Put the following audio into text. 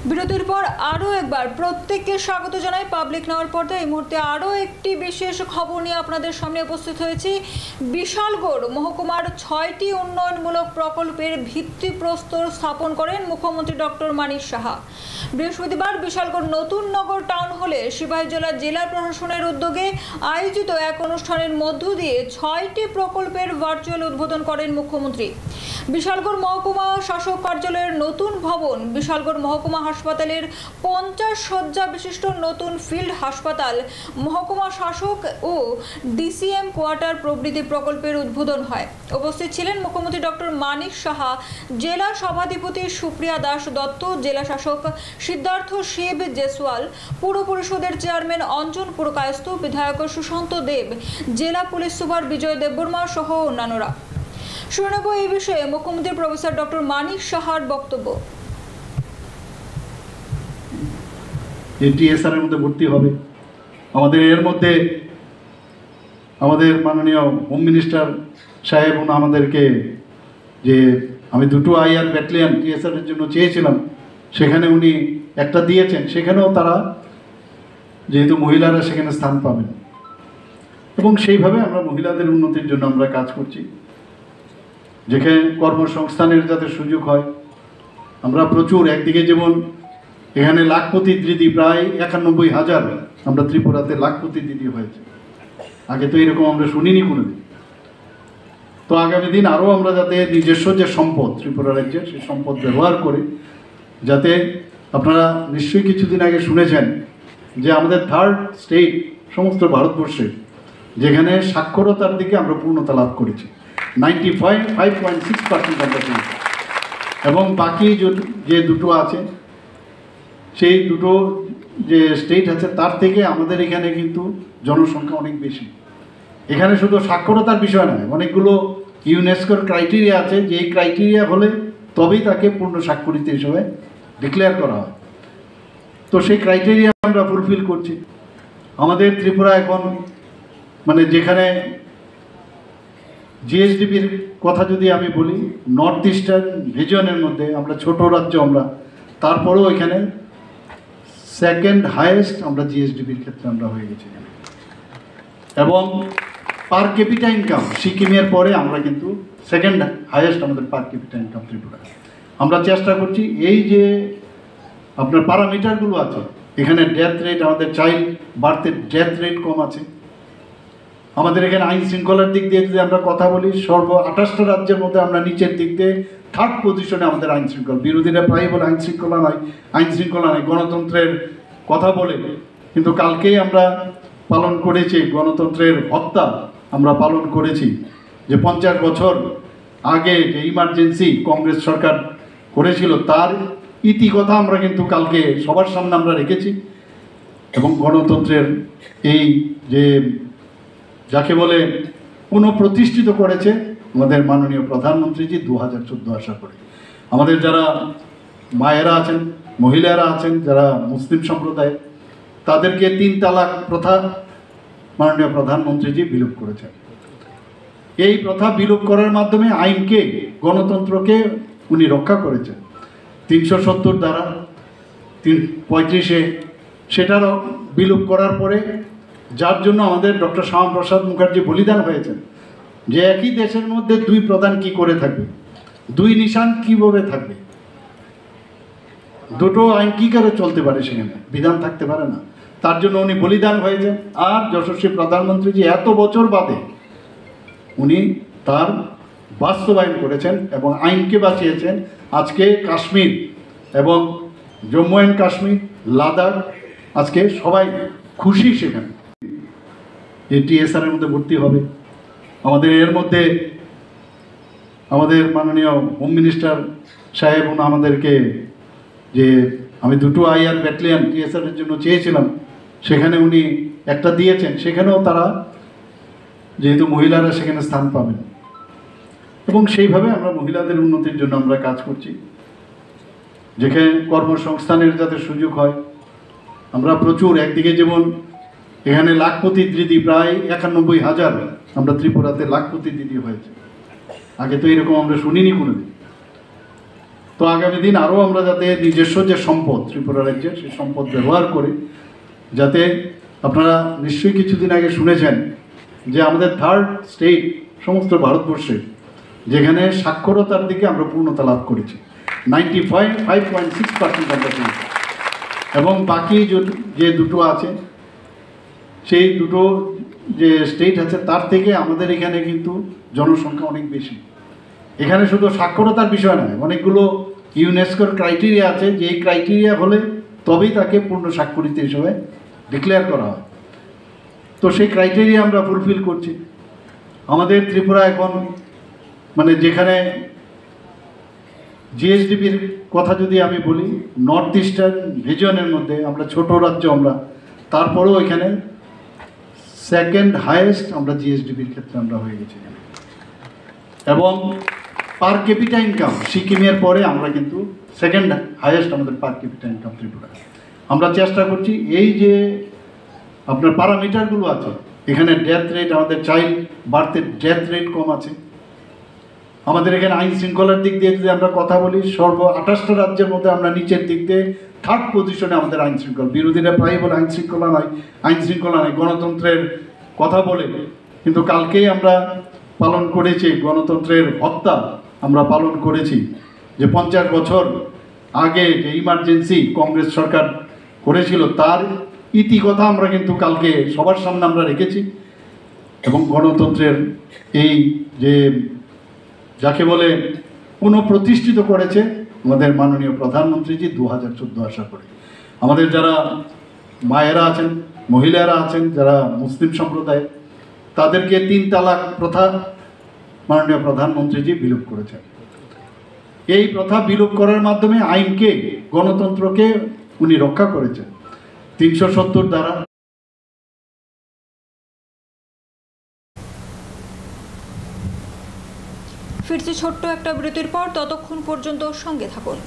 বিরতির পর আরও একবার প্রত্যেককে স্বাগত জানাই পাবলিক নেওয়ার পর্দায়। এই মুহূর্তে আরও একটি বিশেষ খবর নিয়ে আপনাদের সামনে উপস্থিত হয়েছি। বিশালগড় মহকুমার 6টি উন্নয়নমূলক প্রকল্পের ভিত্তিপ্রস্তর স্থাপন করেন মুখ্যমন্ত্রী ডক্টর মানিক সাহা। বৃহস্পতিবার বিশালগড় নতুন নগর টাউন হলে সিপাহী জেলা প্রশাসনের উদ্যোগে আয়োজিত এক অনুষ্ঠানের মধ্য দিয়ে 6টি প্রকল্পের ভার্চুয়াল উদ্বোধন করেন মুখ্যমন্ত্রী। বিশালগড় মহকুমা শাসক কার্যালয়ের নতুন ভবন, বিশালগড় মহকুমা হাসপাতালের 50 শয্যা বিশিষ্ট নতুন ফিল্ড হাসপাতাল, মহকুমা শাসক ও ডিসিএম কোয়ার্টার প্রভৃতি প্রকল্পের উদ্বোধন হয়। উপস্থিত ছিলেন মুখ্যমন্ত্রী ডক্টর মানিক সাহা, জেলা সভাধিপতি সুপ্রিয়া দাস দত্ত, জেলা শাসক সিদ্ধার্থ শিব জেসওয়াল, পুর পরিষদের চেয়ারম্যান অঞ্জন পুরকায়স্থ, বিধায়ক সুশান্ত দেব, জেলা পুলিশ সুপার বিজয় দেববর্মা সহ অন্যান্যরা। শুনে নেব এই বিষয়ে মুখ্যমন্ত্রী প্রফেসর ডক্টর মানিক সাহার বক্তব্য। টিএসআর এর মধ্যে ভর্তি হবে আমাদের, এর মধ্যে আমাদের মাননীয় হোম মিনিস্টার সাহেব আমাদেরকে যে আমি দুটো আইআর ব্যাটালিয়ন টিএসআর এর জন্য চেয়েছিলাম, সেখানে উনি একটা দিয়েছেন। সেখানেও তারা যেহেতু মহিলারা সেখানে স্থান পাবেন এবং সেইভাবে আমরা মহিলাদের উন্নতির জন্য আমরা কাজ করছি, যেখানে কর্মসংস্থানের যাতে সুযোগ হয়। আমরা প্রচুর, একদিকে যেমন এখানে লাখপতি দিদি প্রায় 91,000 আমরা ত্রিপুরাতে লাখপতি দিদি হয়েছে, আগে তো এরকম আমরা শুনিনি কোনোদিন। তো আগামী দিন আরও আমরা যাতে নিজস্ব যে সম্পদ ত্রিপুরা রাজ্যের, সেই সম্পদ ব্যবহার করে যাতে, আপনারা নিশ্চয়ই কিছুদিন আগে শুনেছেন যে আমাদের 3rd স্টেট সমস্ত ভারতবর্ষে যেখানে সাক্ষরতার দিকে আমরা পূর্ণতা লাভ করেছি, 95.6% আমরা পেয়েছি। এবং বাকি যে দুটো আছে, সেই দুটো যে স্টেট আছে তার থেকে আমাদের এখানে কিন্তু জনসংখ্যা অনেক বেশি। এখানে শুধু সাক্ষরতার বিষয় নয়, অনেকগুলো ইউনেস্কোর ক্রাইটেরিয়া আছে, যে এই ক্রাইটেরিয়া হলে তবেই তাকে পূর্ণ স্বাক্ষরিত হিসেবে ডিক্লেয়ার করা হয়। তো সেই ক্রাইটেরিয়া আমরা ফুলফিল করছি। আমাদের ত্রিপুরা এখন মানে যেখানে জিএসডিপির কথা যদি আমি বলি, নর্থ ইস্টার্ন রিজনের মধ্যে আমরা ছোট রাজ্য, আমরা তারপরেও এখানে 2nd হাইয়েস্ট আমরা জিএসডিপির ক্ষেত্রে আমরা হয়ে গেছি। এবং পার ক্যাপিটা ইনকাম সিকিমের পরে আমরা কিন্তু 2nd হাইয়েস্ট আমাদের পার ক্যাপিটা ইনকাম ত্রিপুরা। আমরা চেষ্টা করছি এই যে আপনার প্যারামিটারগুলো আছে, এখানে ডেথ রেট, আমাদের চাইল্ড বার্থের ডেথ রেট কম আছে। আমাদের এখানে আইন শৃঙ্খলার দিক দিয়ে যদি আমরা কথা বলি, 28টা রাজ্যের মধ্যে আমরা নিচের দিক দিয়ে 3rd পজিশনে আমাদের আইন শৃঙ্খলা। বিরোধীরা প্রায় বলে আইন শৃঙ্খলা নয়, গণতন্ত্রের কথা বলে, কিন্তু কালকেই আমরা পালন করেছি গণতন্ত্রের হত্যা। আমরা পালন করেছি যে 50 বছর আগে যে ইমার্জেন্সি কংগ্রেস সরকার করেছিল, তার ইতিকথা আমরা কিন্তু কালকে সবার সামনে আমরা রেখেছি। এবং গণতন্ত্রের এই যে যাকে বলে পুনঃপ্রতিষ্ঠিত করেছে আমাদের মাননীয় প্রধানমন্ত্রীজি 2014 আসার পরে। আমাদের যারা মায়েরা আছেন, মহিলারা আছেন, যারা মুসলিম সম্প্রদায়, তাদেরকে 3 তালাক প্রথা মাননীয় প্রধানমন্ত্রীজি বিলোপ করেছেন। এই প্রথা বিলোপ করার মাধ্যমে আইনকে, গণতন্ত্রকে উনি রক্ষা করেছেন। 370 দ্বারা 35-এ সেটারও বিলোপ করার পরে, যার জন্য আমাদের ডক্টর শ্যামাপ্রসাদ মুখার্জি বলিদান হয়েছেন যে একই দেশের মধ্যে 2 প্রধান কি করে থাকবে, 2 নিশান কিভাবে থাকবে, দুটো আইন কী করে চলতে পারে, সেখানে বিধান থাকতে পারে না। তার জন্য উনি বলিদান হয়েছেন। আর যশস্বী প্রধানমন্ত্রীজি এত বছর বাদে উনি তার বাস্তবায়ন করেছেন এবং আইনকে বাঁচিয়েছেন। আজকে কাশ্মীর এবং জম্মু অ্যান্ড কাশ্মীর, লাদাখ, আজকে সবাই খুশি সেখানে যে টিএসআর এর মধ্যে ভর্তি হবে আমাদের। এর মধ্যে আমাদের মাননীয় হোম মিনিস্টার সাহেব আমাদেরকে যে আমি দুটো আইআর ব্যাটালিয়ন টিএসআর এর জন্য চেয়েছিলাম, সেখানে উনি একটা দিয়েছেন। সেখানেও তারা যেহেতু মহিলারা সেখানে স্থান পাবেন এবং সেইভাবে আমরা মহিলাদের উন্নতির জন্য আমরা কাজ করছি, যেখানে কর্মসংস্থানের যাতে সুযোগ হয়। আমরা প্রচুর, একদিকে যেমন এখানে লাখপতি দিদি প্রায় 91,000 আমরা ত্রিপুরাতে লাখপতি দিদি হয়েছে, আগে তো এরকম আমরা শুনিনি কোনোদিন। তো আগামী দিন আরও আমরা যাতে নিজস্ব যে সম্পদ ত্রিপুরা রাজ্যের সেই সম্পদ ব্যবহার করে যাতে আপনারা নিশ্চয়ই কিছুদিন আগে শুনেছেন যে আমাদের থার্ড স্টেট সমস্ত ভারতবর্ষে যেখানে সাক্ষরতার দিকে আমরা পূর্ণতা লাভ করেছি 95.6% আমরা পেয়েছি এবং বাকি যে দুটো আছে সেই দুটো যে স্টেট আছে তার থেকে আমাদের এখানে কিন্তু জনসংখ্যা অনেক বেশি। এখানে শুধু সাক্ষরতার বিষয় নয়, অনেকগুলো ইউনেস্কোর ক্রাইটেরিয়া আছে যে এই ক্রাইটেরিয়া হলে তবেই তাকে পূর্ণ স্বাক্ষরিত হিসেবে ডিক্লেয়ার করা হয়। তো সেই ক্রাইটেরিয়া আমরা ফুলফিল করছি। আমাদের ত্রিপুরা এখন মানে যেখানে জিএসডিপির কথা যদি আমি বলি, নর্থ ইস্টার্ন রিজনের মধ্যে আমরা ছোট রাজ্য আমরা, তারপরেও এখানে সেকেন্ড হাইয়েস্ট আমরা জিএসডিপির ক্ষেত্রে আমরা হয়ে গেছি এখানে। এবং পার ক্যাপিটা ইনকাম সিকিমের পরে আমরা কিন্তু সেকেন্ড হাইয়েস্ট আমাদের পার ক্যাপিটা ইনকাম ত্রিপুরা। আমরা চেষ্টা করছি এই যে আপনার প্যারামিটারগুলো আছে, এখানে ডেথ রেট আমাদের চাইল্ড বার্থের ডেথ রেট কম আছে। আমাদের এখানে আইন শৃঙ্খলার দিক দিয়ে যদি আমরা কথা বলি, 28টা রাজ্যের মধ্যে আমরা নিচের দিক দিয়ে থার্ড পজিশনে আমাদের আইন শৃঙ্খলা। বিরোধীরা প্রায় বলে আইন শৃঙ্খলা নয়, গণতন্ত্রের কথা বলে, কিন্তু কালকেই আমরা পালন করেছি গণতন্ত্রের হত্যা আমরা পালন করেছি। যে 50 বছর আগে যে ইমার্জেন্সি কংগ্রেস সরকার করেছিল তার ইতিকথা আমরা কিন্তু কালকে সবার সামনে আমরা রেখেছি। এবং গণতন্ত্রের এই যে যাকে বলে পুনঃপ্রতিষ্ঠিত করেছে আমাদের মাননীয় প্রধানমন্ত্রীজি 2014 আসার পরে। আমাদের যারা মায়েরা আছেন, মহিলারা আছেন, যারা মুসলিম সম্প্রদায়, তাদেরকে 3 তালাক প্রথা মাননীয় প্রধানমন্ত্রীজি বিলোপ করেছেন। এই প্রথা বিলোপ করার মাধ্যমে আইনকে, গণতন্ত্রকে উনি রক্ষা করেছেন 370 দ্বারা। ফিরছি ছোট্ট একটা বিরতির পর, ততক্ষণ পর্যন্ত সঙ্গে থাকুন।